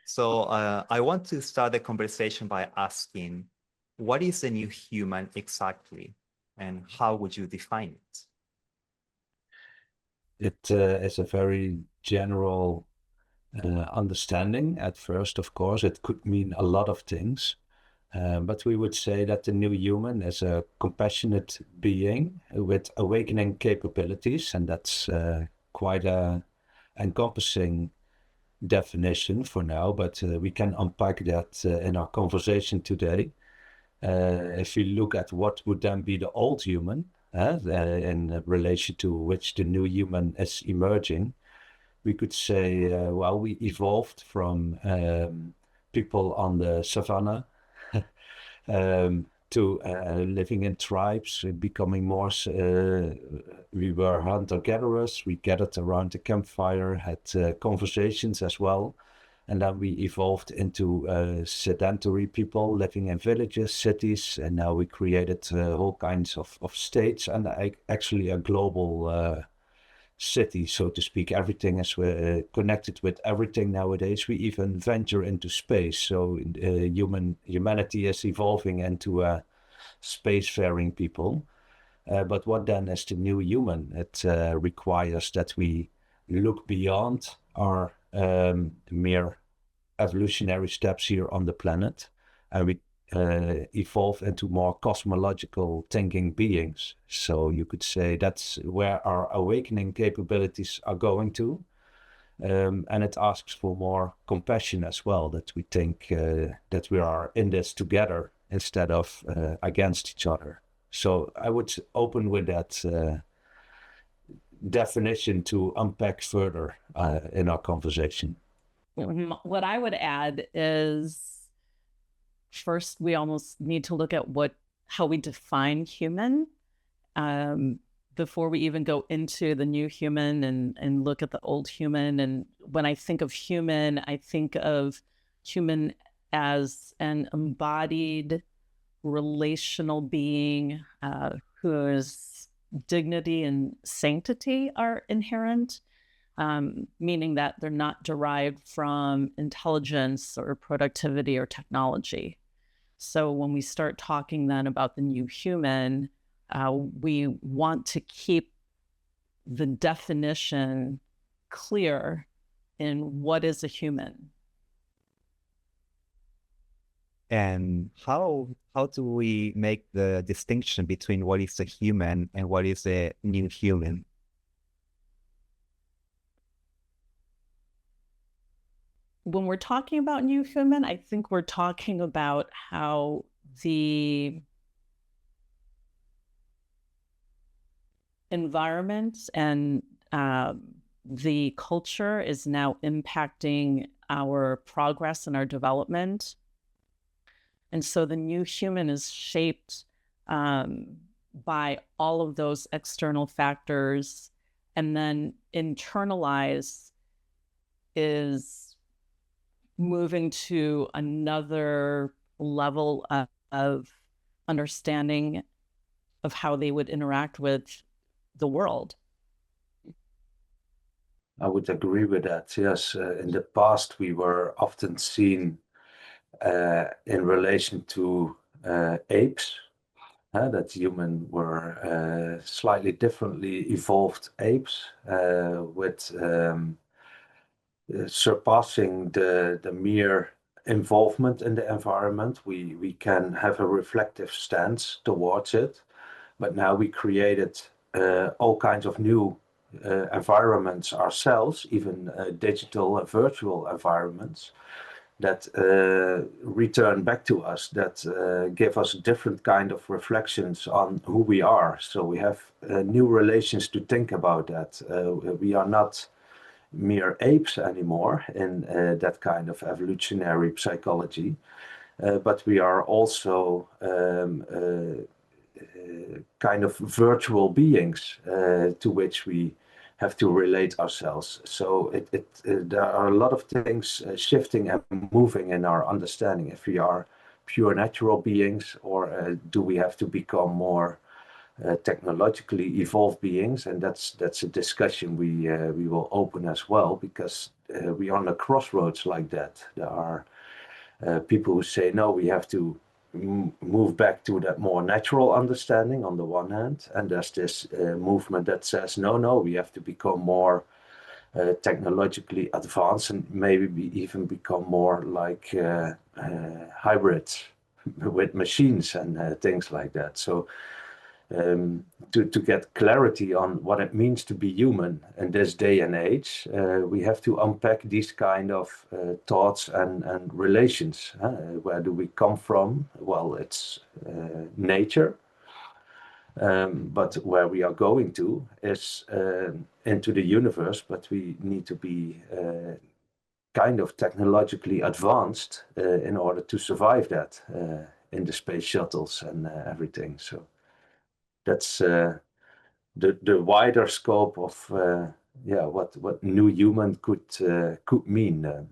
So I want to start the conversation by asking, what is the new human exactly, and how would you define it? It is a very general understanding. At first, of course, it could mean a lot of things. But we would say that the new human is a compassionate being with awakening capabilities, and that's quite a encompassing definition for now, but we can unpack that in our conversation today. If we look at what would then be the old human, in relation to which the new human is emerging, we could say, well, we evolved from people on the savannah to living in tribes, becoming more. We were hunter-gatherers. We gathered around the campfire, had conversations as well. And then we evolved into sedentary people living in villages, cities, and now we created all kinds of states and actually a global city, so to speak. Everything is connected with everything nowadays. We even venture into space. So humanity is evolving into a spacefaring people. But what then is the new human? It requires that we look beyond our mere evolutionary steps here on the planet, and we evolve into more cosmological thinking beings. So you could say that's where our awakening capabilities are going to. And it asks for more compassion as well, that we think that we are in this together instead of against each other. So I would open with that definition to unpack further in our conversation. What I would add is, first, we almost need to look at how we define human before we even go into the new human and look at the old human. And when I think of human, I think of human as an embodied relational being whose dignity and sanctity are inherent, meaning that they're not derived from intelligence or productivity or technology. So when we start talking then about the new human, we want to keep the definition clear in what is a human. And how do we make the distinction between what is a human and what is a new human? When we're talking about new human, I think we're talking about how the environment and the culture is now impacting our progress and our development. And so the new human is shaped by all of those external factors, and then internalized is moving to another level of understanding of how they would interact with the world. I would agree with that. Yes, in the past we were often seen in relation to apes, that human were slightly differently evolved apes with surpassing the mere involvement in the environment. We can have a reflective stance towards it, but now we created all kinds of new environments ourselves, even digital and virtual environments that return back to us, that give us different kind of reflections on who we are. So we have new relations to think about that. We are not mere apes anymore in that kind of evolutionary psychology, but we are also kind of virtual beings to which we have to relate ourselves. So there are a lot of things shifting and moving in our understanding. If we are pure natural beings, or do we have to become more technologically evolved beings? And that's a discussion we will open as well, because we're on a crossroads like that. There are people who say, no, we have to move back to that more natural understanding on the one hand, and there's this movement that says, no, we have to become more technologically advanced and maybe even become more like hybrids with machines and things like that. So to get clarity on what it means to be human in this day and age, we have to unpack these kind of thoughts and relations. Where do we come from? Well, it's nature. But where we are going to is into the universe, but we need to be kind of technologically advanced in order to survive that in the space shuttles and everything. So that's the wider scope of what new human could mean.